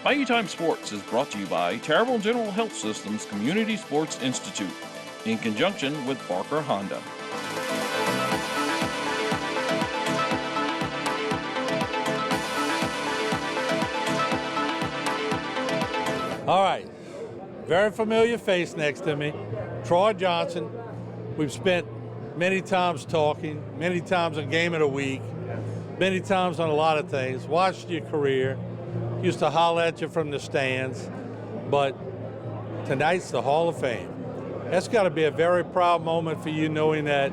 Bayou Time Sports is brought to you by Terrible General Health System's Community Sports Institute in conjunction with Barker Honda. All right, very familiar face next to me, Troy Johnson. We've spent many times talking, many times a game of the week, many times on a lot of things, watched your career, used to holler at you from the stands, but tonight's the Hall of Fame. That's got to be a very proud moment for you, knowing that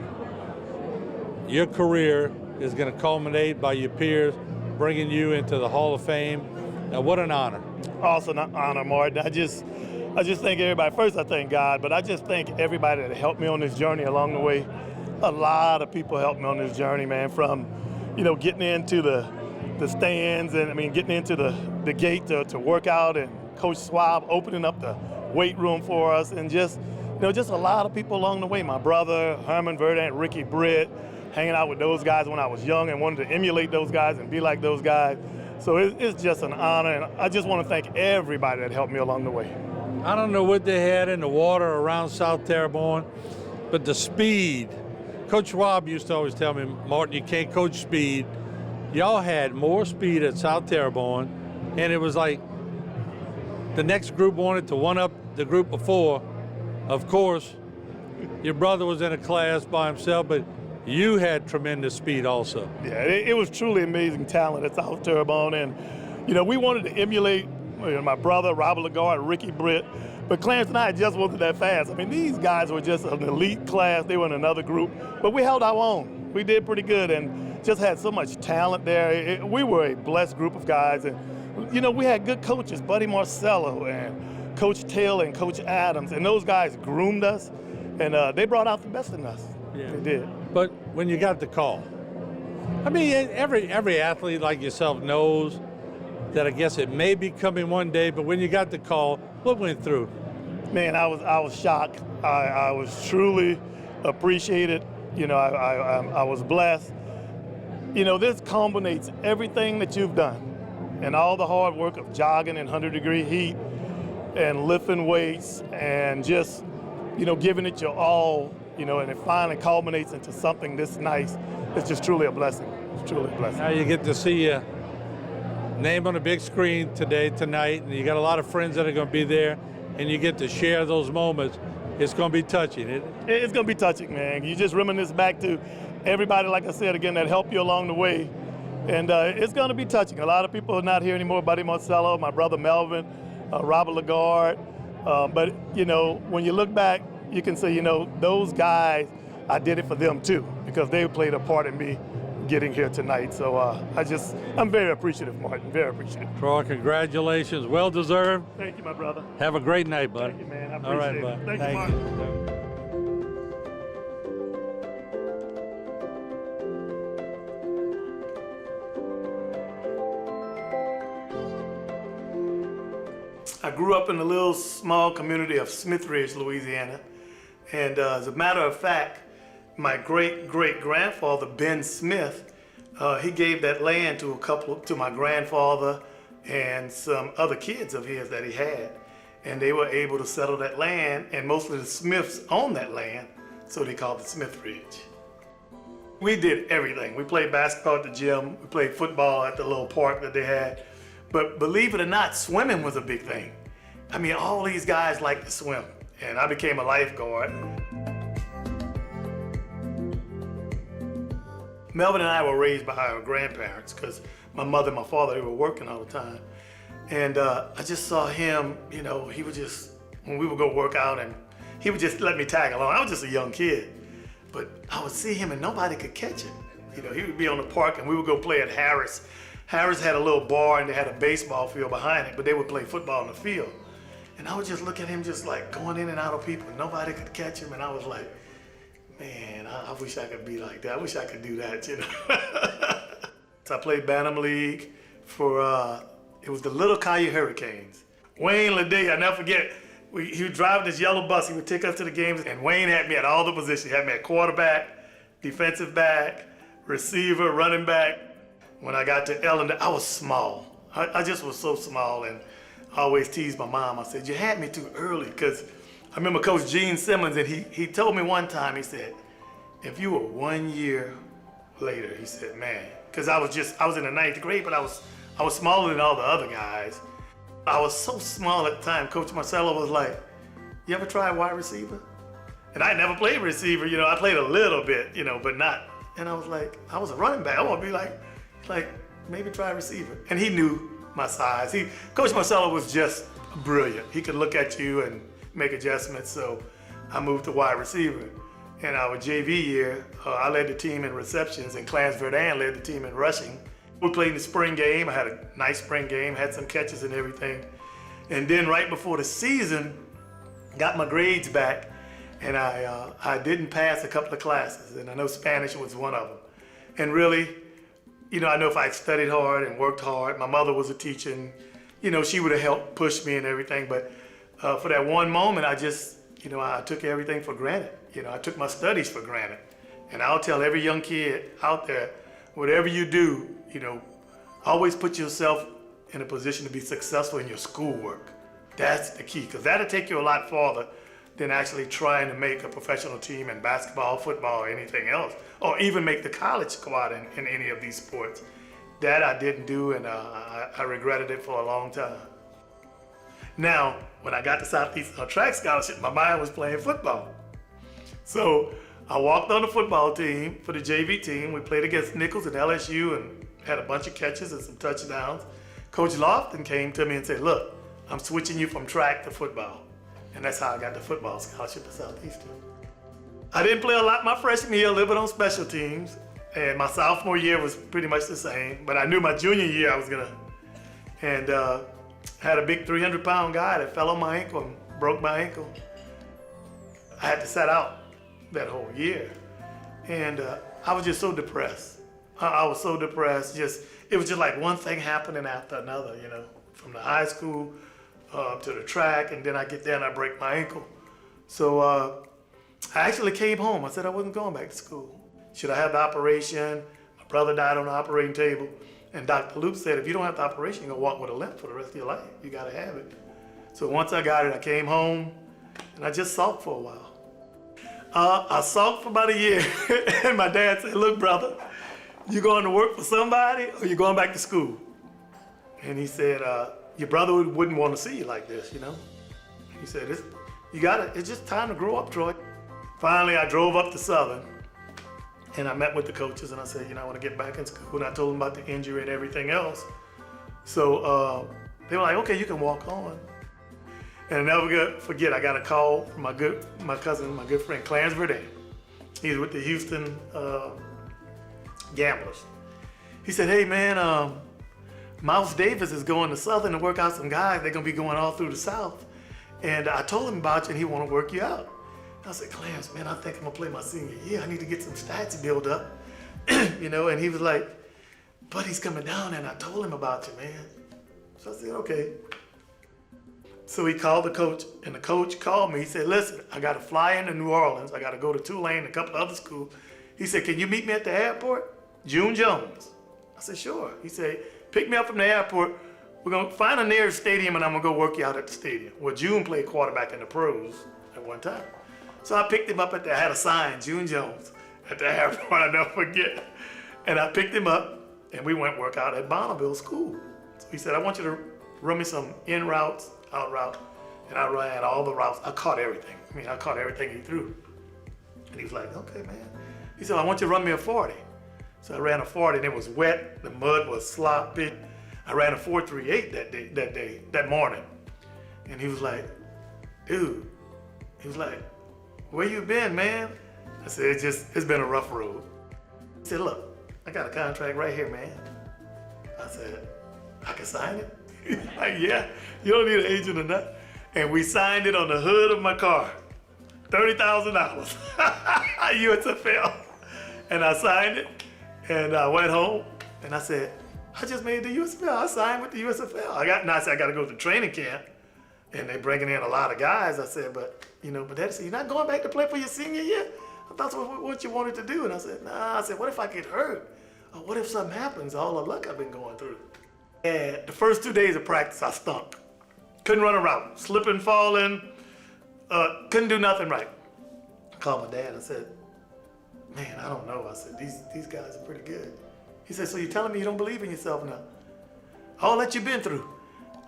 your career is going to culminate by your peers bringing you into the Hall of Fame. Now, what an honor. Awesome honor, Martin. I just thank everybody. First, I thank God, but I just thank everybody that helped me on this journey along the way. A lot of people helped me on this journey, man, from, getting into the stands and, getting into the gate to work out, and Coach Schwab opening up the weight room for us, and just a lot of people along the way. My brother, Herman Verdant, Ricky Britt, hanging out with those guys when I was young and wanted to emulate those guys and be like those guys. So it's just an honor, and I just want to thank everybody that helped me along the way. I don't know what they had in the water around South Terrebonne, but the speed. Coach Schwab used to always tell me, Martin, you can't coach speed. Y'all had more speed at South Terrebonne, and it was like the next group wanted to one-up the group before. Of course, your brother was in a class by himself, but you had tremendous speed also. Yeah, it was truly amazing talent at South Terrebonne, and we wanted to emulate my brother, Robert Lagarde, Ricky Britt, but Clarence and I just wasn't that fast. These guys were just an elite class. They were in another group, but we held our own. We did pretty good and just had so much talent there. We were a blessed group of guys, and we had good coaches, Buddy Marcello and Coach Taylor and Coach Adams, and those guys groomed us, and they brought out the best in us. Yeah. They did. But when you got the call, every athlete like yourself knows that I guess it may be coming one day, but when you got the call, what went through? Man, I was shocked. I was truly appreciated. I was blessed. This culminates everything that you've done and all the hard work of jogging in 100-degree heat and lifting weights and just, giving it your all, and it finally culminates into something this nice. It's just truly a blessing. It's truly a blessing. Now you get to see your name on a big screen tonight, and you got a lot of friends that are going to be there, and you get to share those moments. It's going to be touching, isn't it? It's going to be touching, man. You just reminisce back to everybody, like I said, again, that helped you along the way. And it's going to be touching. A lot of people are not here anymore. Buddy Marcello, my brother Melvin, Robert Lagarde. But, when you look back, you can say, those guys, I did it for them too, because they played a part in me getting here tonight. So I'm very appreciative, Martin, very appreciative. Troy, congratulations, well deserved. Thank you, my brother. Have a great night, buddy. Thank you, man, I appreciate All right, it. bud. Thank you, Martin. I grew up in a little small community of Smith Ridge, Louisiana. And as a matter of fact, my great-great-grandfather, Ben Smith, he gave that land to my grandfather and some other kids of his that he had. And they were able to settle that land, and mostly the Smiths owned that land, so they called it Smith Ridge. We did everything. We played basketball at the gym, we played football at the little park that they had. But believe it or not, swimming was a big thing. All these guys liked to swim, and I became a lifeguard. Melvin and I were raised by our grandparents because my mother and my father, they were working all the time. And I just saw him, he would just, when we would go work out, and he would just let me tag along. I was just a young kid, but I would see him and nobody could catch him. He would be on the park and we would go play at Harris. Harris had a little bar and they had a baseball field behind it, but they would play football in the field. And I would just look at him just like going in and out of people. Nobody could catch him, and I was like, man, I wish I could be like that. I wish I could do that, So I played Bantam League for, it was the Little Caillou Hurricanes. Wayne Leday, I'll never forget, he would drive this yellow bus, he would take us to the games, and Wayne had me at all the positions. He had me at quarterback, defensive back, receiver, running back. When I got to Ellendale, I was small. I just was so small, and I always teased my mom. I said, you had me too early, because I remember Coach Gene Simmons, and he told me one time, he said, if you were 1 year later, he said, man, because I was in the 9th grade, but I was smaller than all the other guys. I was so small at the time. Coach Marcello was like, you ever try wide receiver? And I never played receiver, I played a little bit, but not. And I was like, I was a running back. I want to be like maybe try receiver. And he knew my size. Coach Marcello was just brilliant. He could look at you and make adjustments. So I moved to wide receiver. In our JV year, I led the team in receptions, and Clarence Verdun led the team in rushing. We played in the spring game. I had a nice spring game, had some catches and everything. And then right before the season, got my grades back. And I didn't pass a couple of classes, and I know Spanish was one of them. And really, I know if I studied hard and worked hard, my mother was a teacher, and, she would have helped push me and everything. But for that one moment, I just, I took everything for granted. I took my studies for granted. And I'll tell every young kid out there, whatever you do, always put yourself in a position to be successful in your schoolwork. That's the key, because that'll take you a lot farther than actually trying to make a professional team in basketball, football, or anything else, or even make the college squad in any of these sports. That I didn't do, and I regretted it for a long time. Now, when I got the Southeast track scholarship, my mind was playing football. So I walked on the football team for the JV team. We played against Nichols and LSU and had a bunch of catches and some touchdowns. Coach Lofton came to me and said, look, I'm switching you from track to football. And that's how I got the football scholarship at Southeastern. I didn't play a lot my freshman year, a little bit on special teams. And my sophomore year was pretty much the same. But I knew my junior year I was gonna. And had a big 300-pound guy that fell on my ankle and broke my ankle. I had to sit out that whole year. And I was just so depressed. I was so depressed. It was just like one thing happening after another, from the high school to the track, and then I get there and I break my ankle. So I actually came home. I said I wasn't going back to school. Should I have the operation? My brother died on the operating table, and Dr. Loop said, if you don't have the operation, you're gonna walk with a limp for the rest of your life. You gotta have it. So once I got it, I came home, and I just sulked for a while. I sulked for about a year, and my dad said, look, brother, you going to work for somebody, or you going back to school? And he said, your brother wouldn't want to see you like this, He said, it's just time to grow up, Troy. Finally, I drove up to Southern, and I met with the coaches, and I said, I want to get back in school, and I told them about the injury and everything else. So they were like, okay, you can walk on. And I'll never forget, I got a call from my good friend, Clarence Verdun. He's with the Houston Gamblers. He said, hey man, Mouse Davis is going to Southern to work out some guys. They're gonna be going all through the South. And I told him about you and he want to work you out. I said, Clarence, man, I think I'm gonna play my senior year. I need to get some stats built up. And he was like, Buddy's coming down and I told him about you, man. So I said, okay. So he called the coach, and the coach called me. He said, listen, I got to fly into New Orleans. I got to go to Tulane, a couple of other schools. He said, can you meet me at the airport? June Jones. I said, sure. He said, pick me up from the airport. We're going to find a nearest stadium, and I'm going to go work you out at the stadium. Well, June played quarterback in the pros at one time. So I picked him up I had a sign, June Jones, at the airport. I'll never forget. And I picked him up, and we went work out at Bonneville School. So he said, I want you to run me some in routes, out route, and I ran all the routes. I caught everything. I caught everything he threw. And he was like, okay, man. He said, I want you to run me a 40. So I ran a 40, and it was wet. The mud was sloppy. I ran a 4.38 that morning. And he was like, dude, where you been, man? I said, it's been a rough road. He said, look, I got a contract right here, man. I said, I can sign it? Like, yeah, you don't need an agent or nothing. And we signed it on the hood of my car. $30,000. USFL. And I signed it, and I went home, and I said, I just made the USFL. I signed with the USFL. I said, I got to go to training camp, and they're bringing in a lot of guys. I said, but Dad said, you're not going back to play for your senior year? I thought that's what you wanted to do. And I said, nah. I said, what if I get hurt? Or what if something happens? All the luck I've been going through. And the first 2 days of practice, I stunk. Couldn't run a route, slipping, falling, couldn't do nothing right. I called my dad. I said, man, I don't know. I said, these guys are pretty good. He said, so you're telling me you don't believe in yourself now? All that you've been through.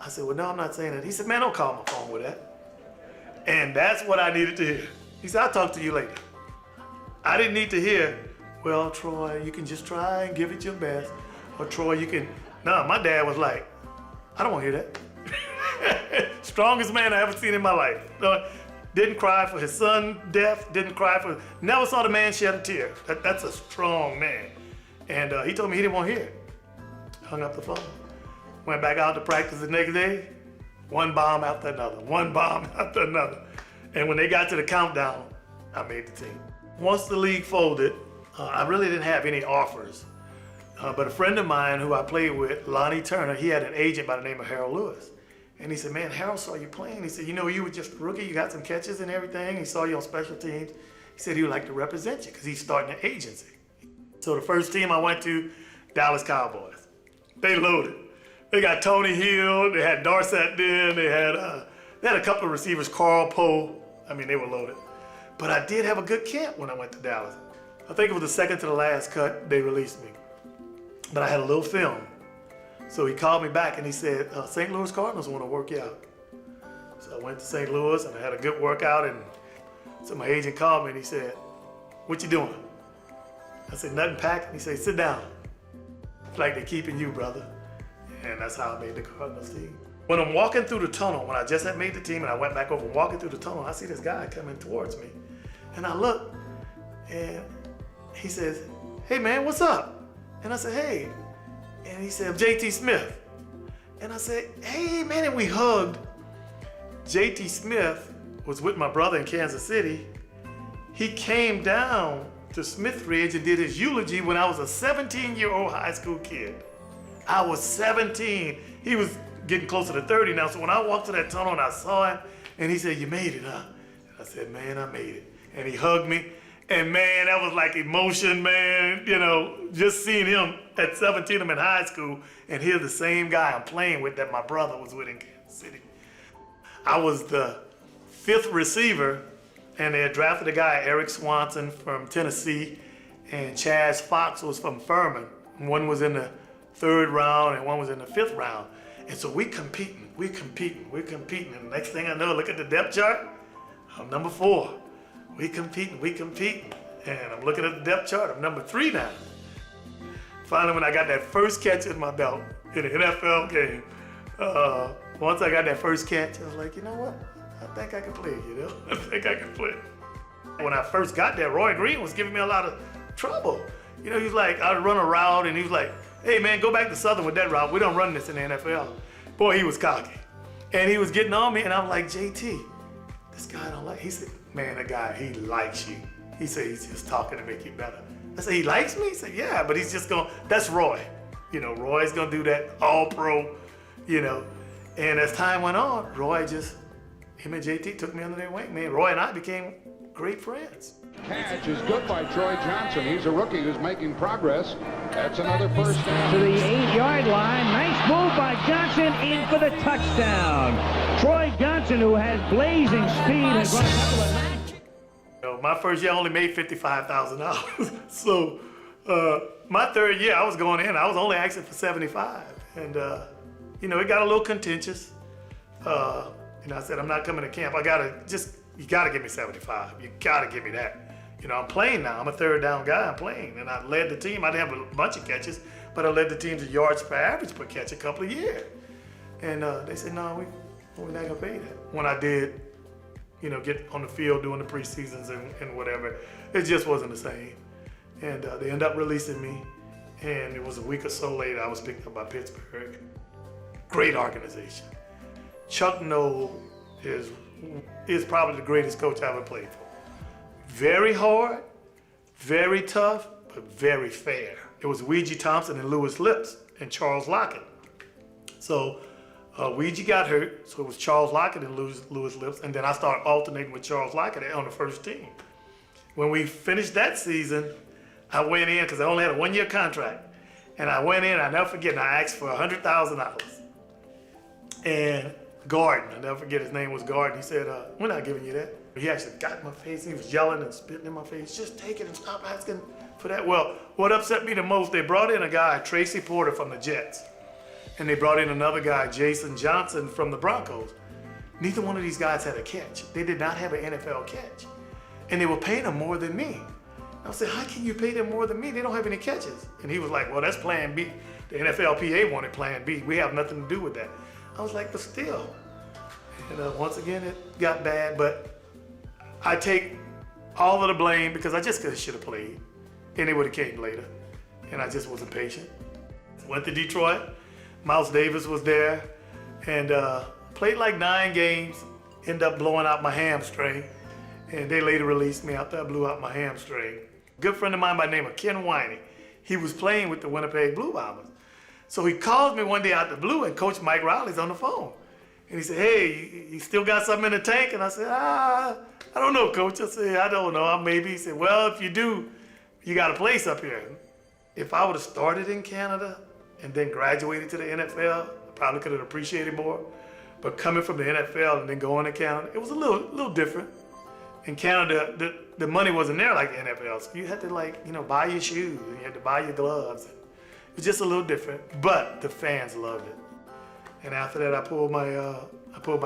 I said, well, no, I'm not saying that. He said, man, don't call my phone with that. And that's what I needed to hear. He said, I'll talk to you later. I didn't need to hear, well, Troy, you can just try and give it your best. Or Troy, you can, no, my dad was like, I don't want to hear that. Strongest man I ever seen in my life. Didn't cry for his son death, never saw the man shed a tear. That's a strong man. And he told me he didn't want to hear it. Hung up the phone. Went back out to practice the next day, one bomb after another, one bomb after another. And when they got to the countdown, I made the team. Once the league folded, I really didn't have any offers. But a friend of mine who I played with, Lonnie Turner, he had an agent by the name of Harold Lewis. And he said, man, Harold saw you playing. He said, you know, you were just a rookie, you got some catches and everything. He saw you on special teams. He said he would like to represent you because he's starting an agency. So the first team I went to, Dallas Cowboys. They loaded. They got Tony Hill, they had Dorsett then, they had a couple of receivers, Carl Poe. I mean, they were loaded. But I did have a good camp when I went to Dallas. I think it was the second to the last cut, they released me. But I had a little film. So he called me back and he said, St. Louis Cardinals want to work you out. So I went to St. Louis and I had a good workout, and so my agent called me and he said, what you doing? I said, nothing, packing. He said, sit down. It's like they're keeping you, brother. And that's how I made the Cardinals team. When I'm walking through the tunnel, when I just had made the team and I went back over walking through the tunnel, I see this guy coming towards me. And I look and he says, hey man, what's up? And I said, hey. And he said, J.T. Smith. And I said, hey man, and we hugged. J.T. Smith was with my brother in Kansas City. He came down to Smithridge and did his eulogy when I was a 17-year-old high school kid. I was 17. He was getting closer to 30 now. So when I walked to that tunnel and I saw him, and he said, you made it, huh? And I said, man, I made it. And he hugged me. And man, that was like emotion, man. You know, just seeing him at 17, I'm in high school, and here's the same guy I'm playing with that my brother was with in Kansas City. I was the 5th receiver, and they had drafted a guy, Eric Swanson from Tennessee, and Chaz Fox was from Furman. One was in the 3rd round and one was in the 5th round. And so we're competing. And the next thing I know, look at the depth chart, I'm number 4. We competing. And I'm looking at the depth chart, I'm number 3 now. Finally, when I got that first catch in my belt in an NFL game, once I got that first catch, I was like, you know what? I think I can play, I think I can play. When I first got there, Roy Green was giving me a lot of trouble. He was like, I'd run a route and he was like, hey man, go back to Southern with that route. We don't run this in the NFL. Boy, he was cocky. And he was getting on me and I'm like, JT, this guy don't like, he said, man, the guy, he likes you. He said, he's just talking to make you better. I said, he likes me? He said, yeah, but he's just that's Roy. Roy's gonna do that all pro, And as time went on, him and JT took me under their wing, man. Roy and I became great friends. Catch is good by Troy Johnson. He's a rookie who's making progress. That's another first down. To the 8-yard line. Nice move by Johnson in for the touchdown. Troy Johnson, who has blazing speed, has run a couple of... My first year I only made $55,000. So my 3rd year I was going in. I was only asking for 75. And, it got a little contentious. I said, I'm not coming to camp. You gotta give me 75. You gotta give me that. I'm playing now. I'm a 3rd down guy. I'm playing. And I led the team. I didn't have a bunch of catches, but I led the team to yards per average per catch a couple of years. And they said, no, we're not gonna pay that. When I did, get on the field doing the preseasons and whatever, it just wasn't the same. And they ended up releasing me. And it was a week or so later, I was picked up by Pittsburgh. Great organization. Chuck Noll is probably the greatest coach I ever played for. Very hard, very tough, but very fair. It was Ouija Thompson and Lewis Lips and Charles Lockett. So Ouija got hurt, so it was Charles Lockett and Lewis Lips, and then I started alternating with Charles Lockett on the first team. When we finished that season, I went in because I only had a 1-year contract, And I went in, I never forget, and I asked for $100,000. And Gordon, I'll never forget, his name was Gordon. He said, we're not giving you that. He actually got in my face. He was yelling and spitting in my face. Just take it and stop asking for that. Well, what upset me the most, they brought in a guy, Tracy Porter from the Jets. And they brought in another guy, Jason Johnson from the Broncos. Neither one of these guys had a catch. They did not have an NFL catch. And they were paying them more than me. I said, how can you pay them more than me? They don't have any catches. And he was like, well, that's plan B. The NFLPA wanted plan B. We have nothing to do with that. I was like, but still. And once again, it got bad, but I take all of the blame because I just should have played. And it would have came later. And I just wasn't patient. Went to Detroit. Miles Davis was there. And played like 9 games. Ended up blowing out my hamstring. And they later released me after I blew out my hamstring. Good friend of mine by the name of Ken Winey. He was playing with the Winnipeg Blue Bombers. So he called me one day out the blue, and Coach Mike Riley's on the phone. And he said, hey, you still got something in the tank? And I said, I don't know, Coach. I said, I don't know, maybe. He said, well, if you do, you got a place up here. If I would have started in Canada and then graduated to the NFL, I probably could have appreciated more. But coming from the NFL and then going to Canada, it was a little different. In Canada, the money wasn't there like the NFL. So you had to buy your shoes, and you had to buy your gloves. It was just a little different, but the fans loved it. And after that, I pulled my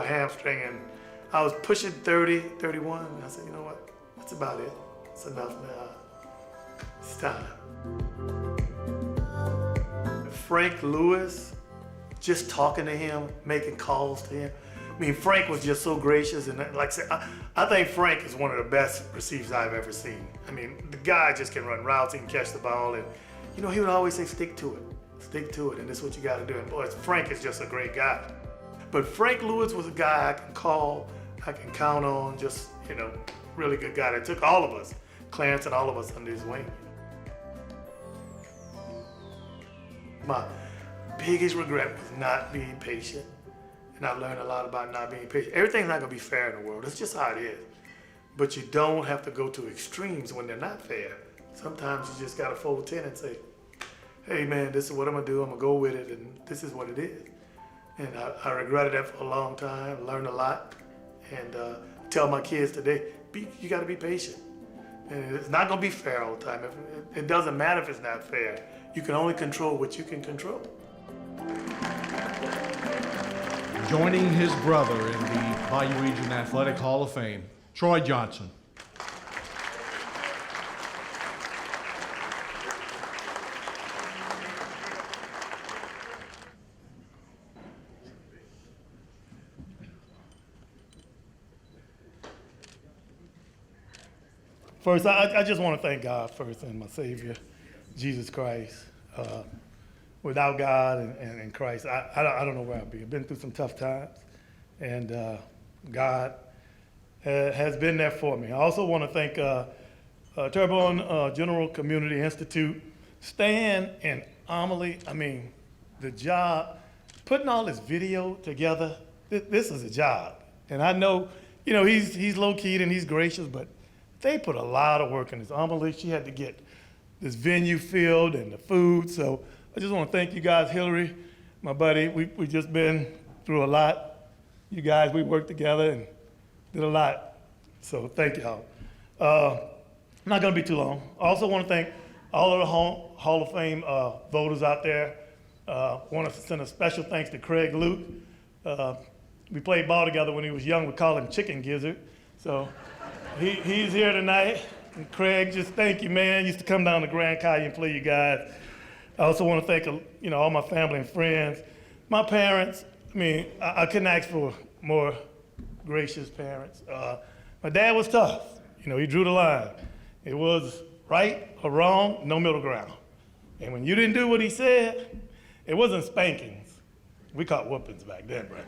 hamstring, and I was pushing 30, 31. And I said, you know what? That's about it. It's enough now. It's time. Frank Lewis, just talking to him, making calls to him. I mean, Frank was just so gracious, and like I said, I think Frank is one of the best receivers I've ever seen. I mean, the guy just can run routes, he can catch the ball, and he would always say, stick to it, and this is what you got to do. And boy, Frank is just a great guy. But Frank Lewis was a guy I can call, I can count on, just, really good guy that took all of us, Clarence and all of us under his wing. My biggest regret was not being patient. And I've learned a lot about not being patient. Everything's not gonna be fair in the world. That's just how it is. But you don't have to go to extremes when they're not fair. Sometimes you just gotta fold 10 and say, hey man, this is what I'm gonna do. I'm gonna go with it, and this is what it is. And I regretted that for a long time, learned a lot. And tell my kids today, you gotta be patient. And it's not gonna be fair all the time. It doesn't matter if it's not fair. You can only control what you can control. Joining his brother in the Bayou Region Athletic Hall of Fame, Troy Johnson. First, I just want to thank God first and my Savior, Jesus Christ. Without God and Christ, I don't know where I'd be. I've been through some tough times, and God has been there for me. I also want to thank Terrebonne General Community Institute, Stan and Amelie. I mean, the job, putting all this video together, this is a job. And I know, he's low-keyed and he's gracious, but they put a lot of work in this. Amelie, she had to get this venue filled and the food, so I just want to thank you guys, Hillary, my buddy. We've just been through a lot. You guys, we worked together and did a lot. So thank y'all. Not going to be too long. I also want to thank all of the Hall of Fame voters out there. Want to send a special thanks to Craig Luke. We played ball together when he was young. We called him Chicken Gizzard. So he's here tonight. And Craig, just thank you, man. Used to come down to Grand Caillou and play you guys. I also want to thank all my family and friends. My parents, I couldn't ask for more gracious parents. My dad was tough. He drew the line. It was right or wrong, no middle ground. And when you didn't do what he said, it wasn't spankings. We caught whoopings back then, brother.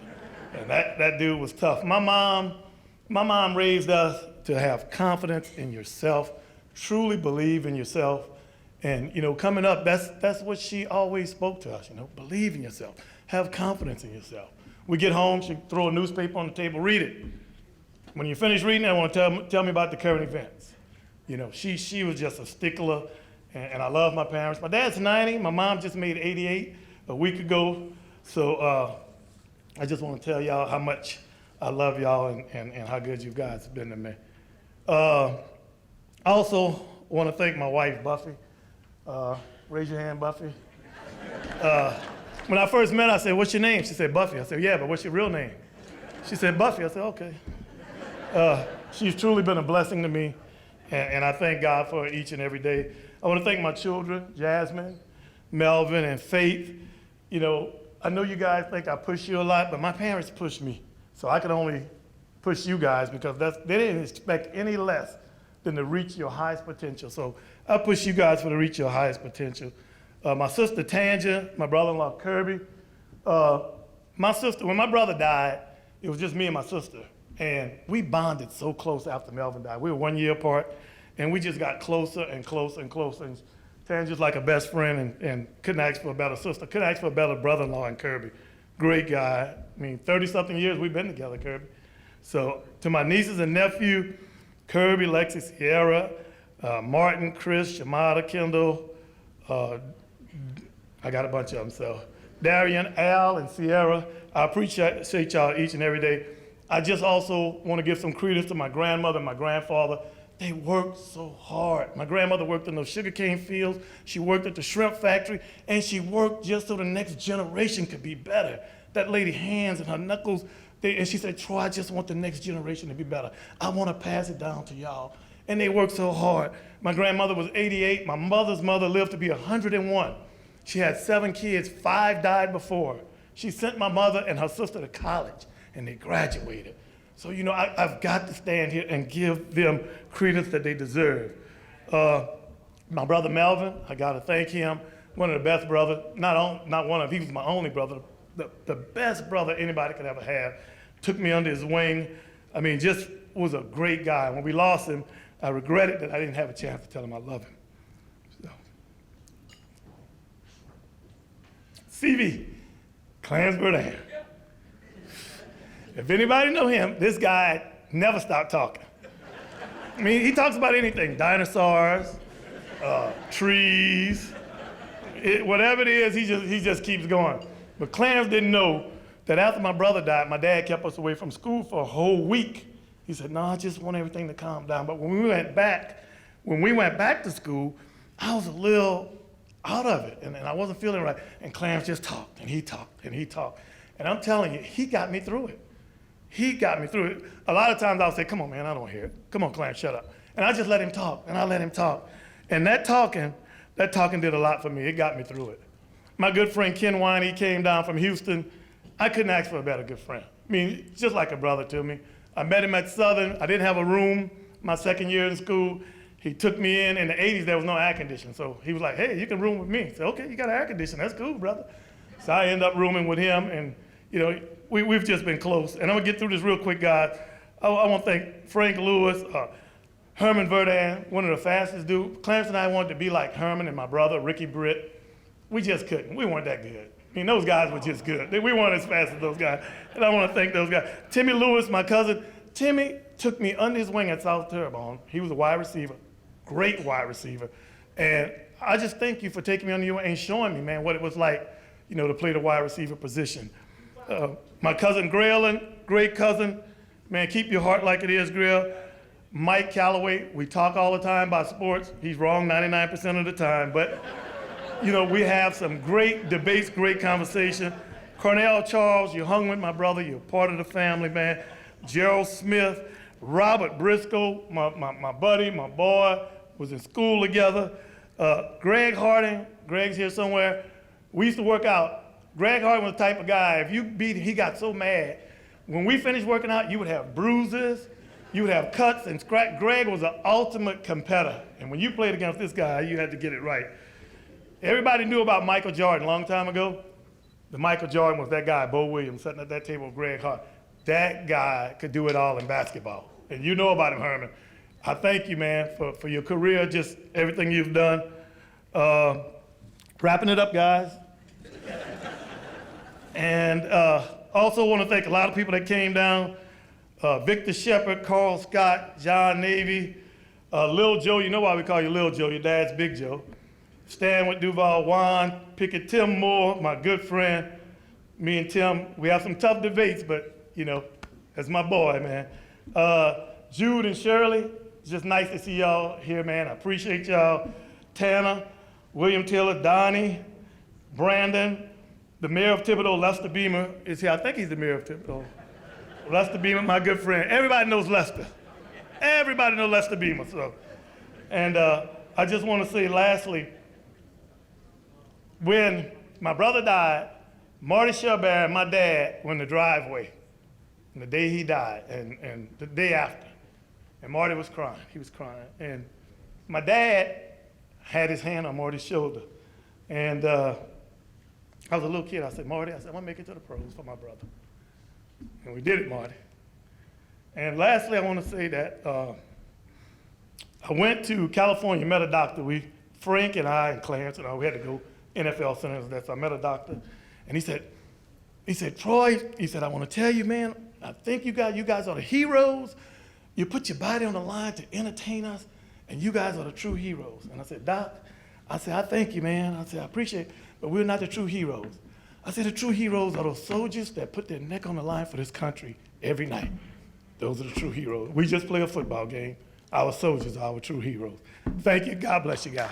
And that dude was tough. My mom raised us to have confidence in yourself, truly believe in yourself. And coming up, that's what she always spoke to us. Believe in yourself, have confidence in yourself. We get home, she throw a newspaper on the table, read it. When you finish reading it, I want to tell me about the current events. She was just a stickler, and I love my parents. My dad's 90. My mom just made 88 a week ago. So I just want to tell y'all how much I love y'all and how good you guys have been to me. I also want to thank my wife, Buffy. Raise your hand, Buffy. When I first met her, I said, "What's your name?" She said, "Buffy." I said, "Yeah, but what's your real name?" She said, "Buffy." I said, "Okay." She's truly been a blessing to me, and I thank God for her each and every day. I want to thank my children, Jasmine, Melvin, and Faith. You know, I know you guys think I push you a lot, but my parents pushed me, so I could only push you guys because they didn't expect any less than to reach your highest potential. So I push you guys to reach your highest potential. My sister Tanja, my brother-in-law Kirby. My sister, when my brother died, it was just me and my sister. And we bonded so close after Melvin died. We were 1 year apart, and we just got closer and closer and closer. And Tanja's like a best friend and couldn't ask for a better sister, couldn't ask for a better brother-in-law in Kirby. Great guy. I mean, 30-something years we've been together, Kirby. So to my nieces and nephew, Kirby, Lexi, Sierra, Martin, Chris, Shamada, Kendall, I got a bunch of them, so Darian, Al, and Sierra, I appreciate y'all each and every day. I just also want to give some credence to my grandmother and my grandfather. They worked so hard. My grandmother worked in those sugarcane fields, she worked at the shrimp factory, and she worked just so the next generation could be better. That lady hands and her knuckles, and she said, "Troy, I just want the next generation to be better. I want to pass it down to y'all." And they worked so hard. My grandmother was 88. My mother's mother lived to be 101. She had 7 kids, 5 died before. She sent my mother and her sister to college, and they graduated. So, you know, I've got to stand here and give them credence that they deserve. My brother Melvin, I got to thank him. One of the best brothers, not one of, he was my only brother, the best brother anybody could ever have. Took me under his wing. I mean, just was a great guy. When we lost him, I regretted that I didn't have a chance to tell him I love him. So. CV, Clarence Burdan. If anybody know him, this guy never stopped talking. I mean, he talks about anything, dinosaurs, trees, whatever it is, he just keeps going. But Clarence didn't know that after my brother died, my dad kept us away from school for a whole week. He said, "No, I just want everything to calm down." But when we went back to school, I was a little out of it, and I wasn't feeling right. And Clarence just talked, and he talked, and he talked. And I'm telling you, he got me through it. He got me through it. A lot of times I'll say, "Come on, man, I don't hear it. Come on, Clarence, shut up." And I just let him talk, and I let him talk. And that talking did a lot for me. It got me through it. My good friend Ken Wine, he came down from Houston. I couldn't ask for a better good friend. I mean, just like a brother to me. I met him at Southern. I didn't have a room my second year in school. He took me in the 80s, there was no air conditioning. So he was like, "Hey, you can room with me." I said, "Okay, you got air conditioning, that's cool, brother." So I ended up rooming with him, and you know, we've just been close. And I'm gonna get through this real quick, guys. I want to thank Frank Lewis, Herman Verdun, one of the fastest dudes. Clarence and I wanted to be like Herman and my brother, Ricky Britt. We just couldn't, we weren't that good. I mean, those guys were just good. We weren't as fast as those guys. And I want to thank those guys. Timmy Lewis, my cousin. Timmy took me under his wing at South Terrebonne. He was a wide receiver, great wide receiver. And I just thank you for taking me under your wing and showing me, man, what it was like, you know, to play the wide receiver position. My cousin Graylin, great cousin. Man, keep your heart like it is, Grail. Mike Calloway, we talk all the time about sports. He's wrong 99% of the time, but you know, we have some great debates, great conversation. Cornell Charles, you hung with my brother, you're part of the family, man. Gerald Smith, Robert Briscoe, my buddy, my boy, was in school together. Greg Harding, Greg's here somewhere. We used to work out. Greg Harding was the type of guy, if you beat him, he got so mad. When we finished working out, you would have bruises, you would have cuts and scratch. Greg was an ultimate competitor. And when you played against this guy, you had to get it right. Everybody knew about Michael Jordan a long time ago. The Michael Jordan was that guy, Bo Williams, sitting at that table with Greg Hart. That guy could do it all in basketball. And you know about him, Herman. I thank you, man, for your career, just everything you've done. Wrapping it up, guys. And also want to thank a lot of people that came down. Victor Shepard, Carl Scott, John Navy, Lil Joe. You know why we call you Lil Joe, your dad's Big Joe. Stan with Duval, Juan, Pickett, Tim Moore, my good friend. Me and Tim, we have some tough debates, but you know, that's my boy, man. Jude and Shirley, it's just nice to see y'all here, man. I appreciate y'all. Tanner, William Taylor, Donnie, Brandon, the mayor of Thibodeau, Lester Beamer is here. I think he's the mayor of Thibodeau. Lester Beamer, my good friend. Everybody knows Lester. Everybody knows Lester Beamer. So, and I just want to say lastly, when my brother died, Marty Shelby, my dad, were in the driveway, and the day he died, and the day after, and Marty was crying. He was crying, and my dad had his hand on Marty's shoulder, and I was a little kid. I said, Marty, I said, I'm gonna make it to the pros for my brother, and we did it, Marty. And lastly, I want to say that I went to California, met a doctor. Frank and I and Clarence and I, we had to go NFL centers. That's I met a doctor. And he said, Troy, he said, I want to tell you, man, I think you guys are the heroes. You put your body on the line to entertain us, and you guys are the true heroes. And I said, Doc, I said, I thank you, man. I said, I appreciate it, but we're not the true heroes. I said, the true heroes are those soldiers that put their neck on the line for this country every night. Those are the true heroes. We just play a football game. Our soldiers are our true heroes. Thank you. God bless you guys.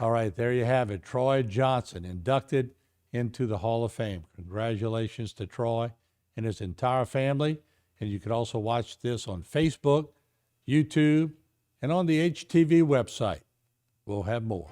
All right, there you have it. Troy Johnson, inducted into the Hall of Fame. Congratulations to Troy and his entire family. And you can also watch this on Facebook, YouTube, and on the HTV website. We'll have more.